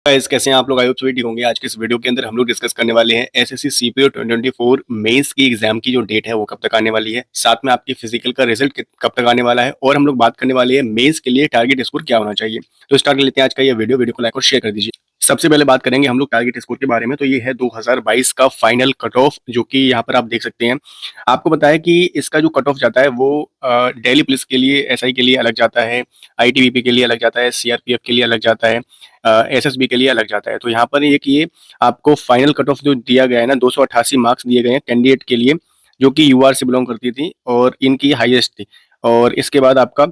Guys कैसे हैं आप लोग। आई होप सभी ठीक होंगे। आज के इस वीडियो के अंदर हम लोग डिस्कस करने वाले हैं एसएससी सीपीओ 2024 मेंस की एग्जाम की जो डेट है वो कब तक आने वाली है, साथ में आपकी फिजिकल का रिजल्ट कब तक आने वाला है, और हम लोग बात करने वाले हैं मेंस के लिए टारगेट स्कोर क्या होना चाहिए। तो स्टार्ट कर लेते हैं आज का ये वीडियो को लाइक और शेयर कर दीजिए। सबसे पहले बात करेंगे हम लोग टारगेट स्कोर के बारे में। तो ये है 2022 का फाइनल कट ऑफ, जो कि यहाँ पर आप देख सकते हैं। आपको बताया कि इसका जो कट ऑफ जाता है वो दिल्ली पुलिस के लिए, एसआई के लिए अलग जाता है, आईटीबीपी के लिए अलग जाता है, सीआरपीएफ के लिए अलग जाता है, एसएसबी के लिए अलग जाता है। तो यहाँ पर ये कि ये आपको फाइनल कट ऑफ जो दिया गया है ना, 288 मार्क्स दिए गए हैं कैंडिडेट के लिए, जो कि यूआर से बिलोंग करती थी और इनकी हाईएस्ट थी। और इसके बाद आपका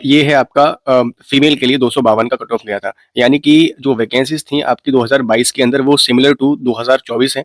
ये है आपका फीमेल के लिए 252 का कट ऑफ गया था। यानी कि जो वैकेंसीज थी आपकी 2022 के अंदर वो सिमिलर टू 2024 है।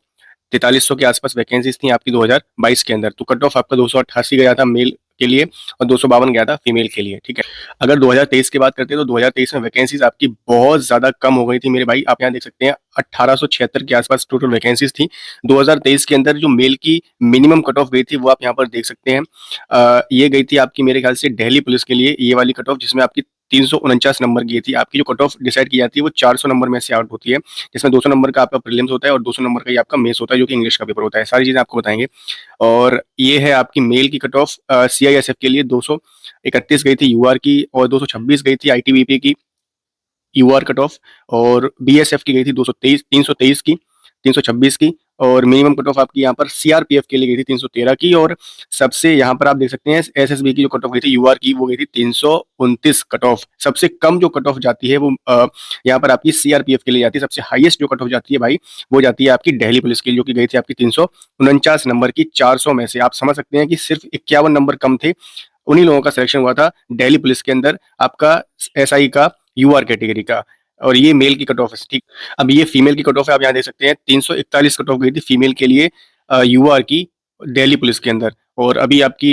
4300 के आसपास वैकेंसीज थी आपकी 2022 के अंदर। तो कट ऑफ आपका 288 गया था मेल के लिए और 252 गया था फीमेल के लिए। ठीक है। अगर 2023 की बात करते हैं तो 2023 में वैकेंसीज आपकी बहुत ज्यादा कम हो गई थी मेरे भाई। आप यहाँ देख सकते हैं 1876 के आसपास टोटल वैकेंसीज थी 2023 के अंदर। जो मेल की मिनिमम कट ऑफ गई थी वो आप यहाँ पर देख सकते हैं। ये गई थी आपकी मेरे ख्याल से दिल्ली पुलिस के लिए, ये वाली कट ऑफ, जिसमें आपकी 349 नंबर की थी। आपकी जो कट ऑफ डिसाइड की जाती है वो 400 नंबर में से आउट होती है, जिसमें 200 नंबर का आपका प्रीलिम्स होता है और 200 नंबर का ही आपका मेंस होता है, जो कि इंग्लिश का पेपर होता है। सारी चीजें आपको बताएंगे। और ये है आपकी मेल की कट ऑफ। सीआईएसएफ के लिए 231 गई थी यूआर की, और 226 गई थी आईटीबीपी की यूआर कट ऑफ, और बीएसएफ की गई थी 223 323 की, 326 की, और मिनिमम कट ऑफ आपकी यहाँ पर सीआरपीएफ के लिए गई थी 313 की। और सबसे यहाँ पर आप देख सकते हैं एसएसबी की जो कट ऑफ गई थी यूआर की, वो गई थी 329 कट ऑफ। सबसे कम जो कट ऑफ जाती है वो यहाँ पर आपकी सीआरपीएफ के लिए जाती है। सबसे हाईएस्ट जो कट ऑफ जाती है भाई वो जाती है आपकी दिल्ली पुलिस की, जो कि गई थी आपकी 349 नंबर की 400 में से। आप समझ सकते हैं कि सिर्फ 51 नंबर कम थे, उन्हीं लोगों का सिलेक्शन हुआ था दिल्ली पुलिस के अंदर आपका एसआई का यूआर कैटेगरी का। और ये मेल की कट ऑफ है। ठीक। अब ये फीमेल की कट ऑफ है, आप यहाँ देख सकते हैं 341 कट ऑफ गई थी फीमेल के लिए यूआर की दिल्ली पुलिस के अंदर। और अभी आपकी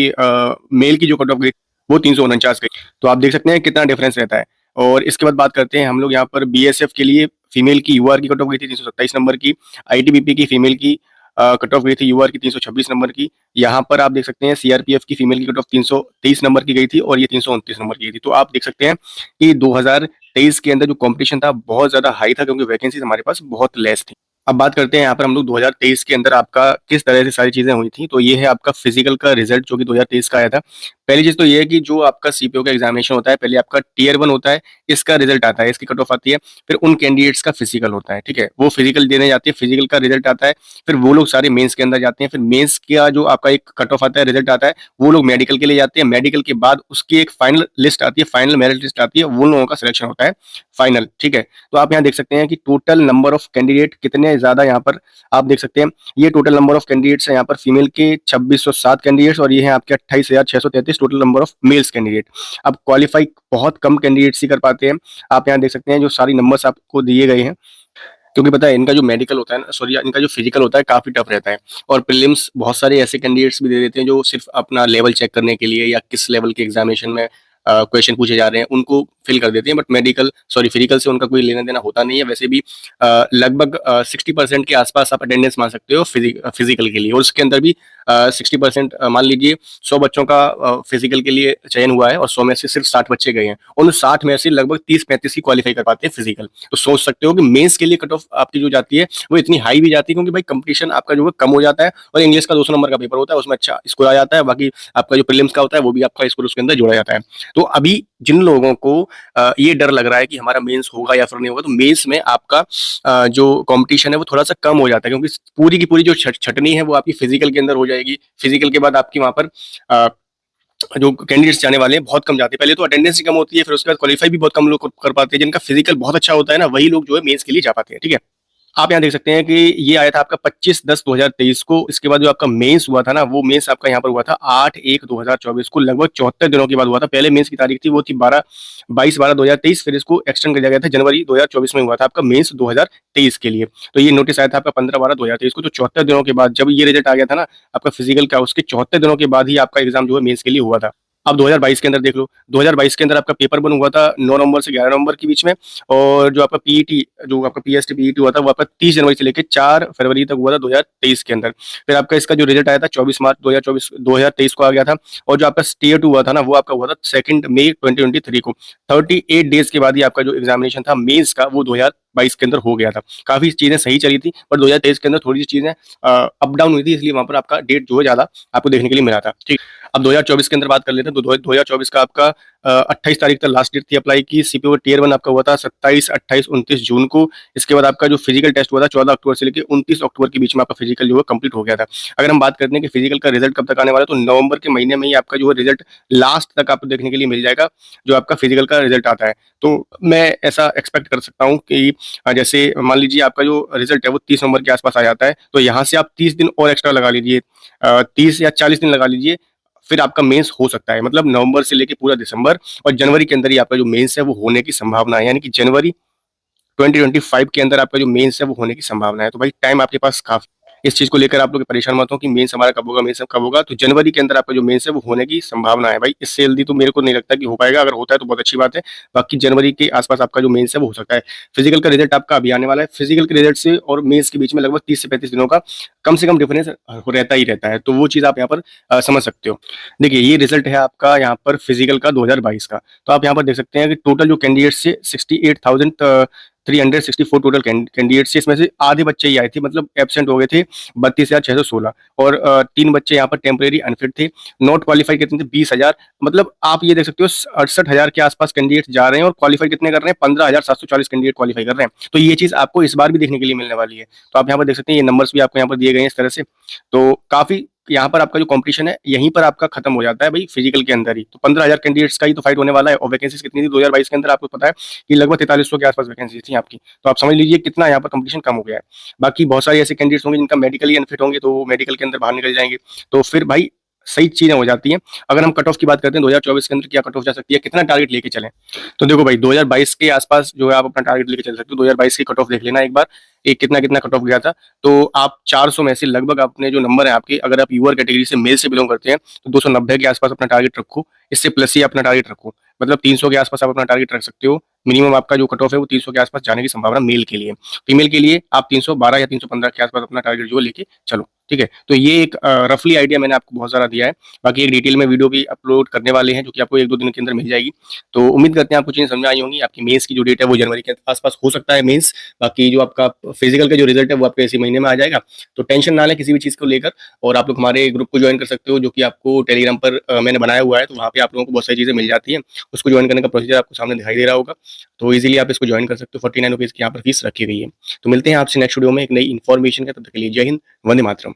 मेल की जो कट ऑफ गई वो 349 गई। तो आप देख सकते हैं कितना डिफरेंस रहता है। और इसके बाद बात करते हैं हम लोग यहाँ पर बीएसएफ के लिए। फीमेल की यूआर की कट ऑफ गई थी 327 नंबर की। आईटीबीपी की फीमेल की कट ऑफ गई थी यूआर की 326 नंबर की। यहाँ पर आप देख सकते हैं सीआरपीएफ की फीमेल की कट ऑफ 323 नंबर की गई थी, और ये 329 नंबर की गई थी। तो आप देख सकते हैं कि 2023 के अंदर जो कंपटीशन था बहुत ज्यादा हाई था, क्योंकि वैकेंसीज हमारे पास बहुत लेस थी। अब बात करते हैं यहाँ पर हम लोग 2023 के अंदर आपका किस तरह से सारी चीजें हुई थी। तो ये है आपका फिजिकल का रिजल्ट, जो कि 2023 का आया था। पहली चीज तो ये है कि जो आपका सीपीओ का एग्जामिनेशन होता है, पहले आपका टीयर 1 होता है, इसका रिजल्ट आता है, इसकी कट ऑफ आती है। फिर उन कैंडिडेट्स का फिजिकल होता है, ठीक है, वो फिजिकल देने जाते हैं, फिजिकल का रिजल्ट आता है। फिर वो लोग सारे मेंस के अंदर जाते हैं। फिर मेंस का जो आपका एक कट ऑफ आता है, रिजल्ट आता है, वो लोग मेडिकल के लिए जाते हैं। मेडिकल के बाद उसकी एक फाइनल लिस्ट आती है, फाइनल मेरिट लिस्ट आती है, वो लोगों का सिलेक्शन होता है फाइनल। ठीक है। तो आप यहाँ देख सकते हैं कि टोटल नंबर ऑफ कैंडिडेट कितने ज्यादा यहाँ पर आप देख सकते हैं। ये टोटल नंबर ऑफ कैंडिडेट्स है यहाँ पर फीमेल के 2607 कैंडिडेट्स, और ये है आपके 28,633 total number of males candidate. अब क्वालिफाई बहुत कम कैंडिडेट्स ही कर पाते हैं। आप यहाँ देख सकते हैं जो सारी नंबर्स आपको दिए गए हैं, क्योंकि पता है इनका जो मेडिकल होता है ना, सॉरी, इनका जो फिजिकल होता है काफी टफ रहता है। और प्रीलिम्स बहुत सारे ऐसे कैंडिडेट्स भी दे देते हैं जो सिर्फ अपना लेवल चेक करने के लिए, या किस लेवल के एग्जामिनेशन में क्वेश्चन पूछे जा रहे हैं उनको फिल कर देते हैं। बट मेडिकल, सॉरी, फिजिकल से उनका कोई लेना देना होता नहीं है। वैसे भी लगभग 60% के आसपास आप अटेंडेंस मान सकते हो फिजिकल के लिए। और उसके अंदर भी 60% मान लीजिए 100 बच्चों का फिजिकल के लिए चयन हुआ है, और 100 में से सिर्फ 60 बच्चे गए हैं। उन 60 में से लगभग 30-35 ही क्वालिफाई कर पाते हैं फिजिकल। तो सोच सकते हो कि मेंस के लिए कट ऑफ आपकी जो जाती है वो इतनी हाई भी जाती है, क्योंकि भाई कंपटीशन आपका जो है कम हो जाता है। और इंग्लिश का 200 नंबर का पेपर होता है, उसमें अच्छा स्कोर आ जाता है। बाकी आपका जो प्रीलिम्स का होता है वो भी आपका स्कोर उसके अंदर जोड़ा जाता है। तो अभी जिन लोगों को ये डर लग रहा है कि हमारा मेंस होगा या फिर नहीं होगा, तो मेंस में आपका जो कंपटीशन है वो थोड़ा सा कम हो जाता है, क्योंकि पूरी की पूरी जो छटनी है वो आपकी फिजिकल के अंदर हो जाएगी। फिजिकल के बाद आपकी वहां पर जो कैंडिडेट्स जाने वाले हैं बहुत कम जाते हैं। पहले तो अटेंडेंस ही कम होती है, फिर उसके बाद क्वालिफाई भी बहुत कम लोग कर पाते हैं। जिनका फिजिकल बहुत अच्छा होता है ना, वही लोग जो है मेंस के लिए जा पाते हैं। ठीक है। आप यहाँ देख सकते हैं कि ये आया था आपका 25/10/2023 को। इसके बाद जो आपका मेंस हुआ था ना, वो मेंस आपका यहाँ पर हुआ था 8/1/2024 को। लगभग 74 दिनों के बाद हुआ था। पहले मेंस की तारीख थी वो थी 22/12/2023, फिर इसको एक्सटेंड कर दिया गया था जनवरी 2024 में हुआ था आपका मेंस 2023 के लिए। तो ये नोटिस आया था आपका 15/12/2023 को। तो 74 दिनों के बाद जब ये रिजल्ट आ गया था ना आपका फिजिकल का, उसके 74 दिनों के बाद ही आपका एग्जाम जो है मेंस के लिए हुआ था। अब 2022 के अंदर देख लो, 2022 के अंदर आपका पेपर 1 हुआ था 9 नवंबर से 11 नवंबर के बीच में। और जो आपका पीईटी, जो आपका पीएसटी पीईटी हुआ था वो आपका 30 जनवरी से लेकर 4 फरवरी तक हुआ था 2023 के अंदर। फिर आपका इसका जो रिजल्ट आया था 24 मार्च 2023 को आ गया था। और जो आपका स्टेयर 2 हुआ था ना, वो आपका हुआ था 2 मई 2023 को। 38 डेज के बाद ही आपका जो एग्जामिनेशन था मेंस का वो 2022 के अंदर हो गया था। काफ़ी चीज़ें सही चली थी, पर 2023 के अंदर थोड़ी-सी चीज़ें अप डाउन हुई थी, इसलिए वहाँ पर आपका डेट जो है ज़्यादा आपको देखने के लिए मिला था। ठीक, अब 2024 के अंदर बात कर लेते हैं, तो 2024 का आपका 28 तारीख तक लास्ट डेट थी अप्लाई की। सीपीओ टियर 1 आपका हुआ था 27, 28, 29 जून को। इसके बाद आपका जो फिजिकल टेस्ट हुआ था 14 अक्टूबर से लेके 29 अक्टूबर के बीच में आपका फिजिकल जो है कंप्लीट हो गया था। अगर हम बात करते हैं कि फिजिकल का रिजल्ट कब तक आने वाला है, तो नवंबर के महीने में ही आपका जो है रिजल्ट लास्ट तक आपको देखने के लिए मिल जाएगा, जो आपका फिजिकल का रिजल्ट आता है। तो मैं ऐसा एक्सपेक्ट कर सकता हूँ कि जैसे मान लीजिए आपका जो रिजल्ट है वो 30 नवंबर के आसपास आ जाता है, तो यहाँ से आप 30 दिन और एक्स्ट्रा लगा लीजिए, 30 या 40 दिन लगा लीजिए, फिर आपका मेंस हो सकता है। मतलब नवंबर से लेके पूरा दिसंबर और जनवरी के अंदर ही आपका जो मेंस है वो होने की संभावना है, यानी कि जनवरी 2025 के अंदर आपका जो मेंस है वो होने की संभावना है। तो भाई टाइम आपके पास काफ़ी, इस चीज़ को लेकर आप लोग परेशान मत हो कि मेंस हमारा कब होगा, मेंस कब होगा। तो जनवरी के अंदर आपका जो मेंस है वो होने की संभावना है भाई, इससे जल्दी तो मेरे को नहीं लगता कि हो पाएगा। अगर होता है तो बहुत अच्छी बात है, बाकी जनवरी के आसपास आपका जो मेंस है वो हो सकता है। फिजिकल का रिजल्ट आपका अभी आने वाला है। फिजिकल के रिजल्ट से और मेंस के बीच में लगभग 30 से 35 दिनों का कम से कम डिफरेंस रहता ही रहता है, तो वो चीज़ आप यहाँ पर समझ सकते हो। देखिए ये रिजल्ट है आपका यहाँ पर फिजिकल का 2022 का। तो आप यहाँ पर देख सकते हैं कि टोटल जो कैंडिडेट्स थे 68,364 टोटल कैंडिडेट्स थे, इसमें से आधे बच्चे ही आए थे, मतलब एब्सेंट हो गए थे 32,616, और 3 बच्चे यहाँ पर टेम्परेरी अनफिट थे। नॉट क्वालीफाई कितने थे? 20,000। मतलब आप ये देख सकते हो 68,000 के आसपास कैंडिडेट्स जा रहे हैं और क्वालीफाई कितने कर रहे हैं? 15,740 कैंडिडेट क्वालीफाई कर रहे हैं। तो ये चीज़ आपको इस बार भी देखने के लिए मिलने वाली है। तो आप यहाँ पर देख सकते हैं, ये नंबर्स भी आपको यहाँ पर दिए गए हैं इस तरह से। तो काफ़ी यहाँ पर आपका जो कॉम्पिटिशन है यहीं पर आपका खत्म हो जाता है भाई, फिजिकल के अंदर ही। तो 15,000 कैंडिडेट्स का ही तो फाइट होने वाला है, और वैकेंसीज कितनी थी 2022 के अंदर आपको पता है कि लगभग 4300 के आसपास वैकेंसीज थी आपकी। तो आप समझ लीजिए कितना यहाँ पर कॉम्पिटिशन कम हो गया है। बाकी बहुत सारे ऐसे कैंडिडेट्स होंगे जिनका मेडिकली अनफिट होंगे, तो वो मेडिकल के अंदर बाहर निकल जाएंगे, तो फिर भाई सही चीजें हो जाती हैं। अगर हम कट ऑफ की बात करते हैं 2024 के अंदर क्या कट ऑफ जा सकती है, कितना टारगेट लेके चलें, तो देखो भाई 2022 के आसपास जो है आप अपना टारगेट लेके चल सकते हो। 2022 की कट ऑफ देख लेना एक बार, एक कितना कितना कट ऑफ गया था। तो आप 400 में से लगभग अपने जो नंबर है आपके, अगर आप यूआर कैटेगरी से मेल से बिलोंग करते हैं, तो 290 के आसपास अपना टारगेट रखो, इससे प्लस ही अपना टारगेट रखो। मतलब 300 के आसपास आप अपना टारगेट रख सकते हो। मिनिमम आपका जो कट ऑफ है वो 300 के आसपास जाने की संभावना मेल के लिए। फीमेल के लिए आप 312 या 315 के आसपास अपना टारगेट जो है लेके चलो, ठीक है। तो ये एक रफली आइडिया मैंने आपको बहुत सारा दिया है। बाकी एक डिटेल में वीडियो भी अपलोड करने वाले हैं, जो कि आपको 1-2 दिन के अंदर मिल जाएगी। तो उम्मीद करते हैं आपको चीज़ें समझ में आई होंगी। आपकी मेंस की जो डेट है वो जनवरी के आसपास हो सकता है मेंस। बाकी जो आपका फिजिकल का जो रिजल्ट है वो आपके इसी महीने में आ जाएगा। तो टेंशन ना लें किसी भी चीज़ को लेकर, और आप लोग हमारे ग्रुप को ज्वाइन कर सकते हो, जो कि आपको टेलीग्राम पर मैंने बनाया हुआ है। तो वहाँ पे आप लोगों को बहुत सारी चीज़ें मिल जाती हैं। उसको ज्वाइन करने का प्रोसीजर आपको सामने दिखाई दे रहा होगा। तो ईजिली आप इसको ज्वाइन कर सकते हो। ₹49 की यहाँ पर फीस रखी गई है। तो मिलते हैं आपसे नेक्स्ट वीडियो में एक नई इन्फॉर्मेशन के, तब तक के लिए जय हिंद, वंदे मातरम।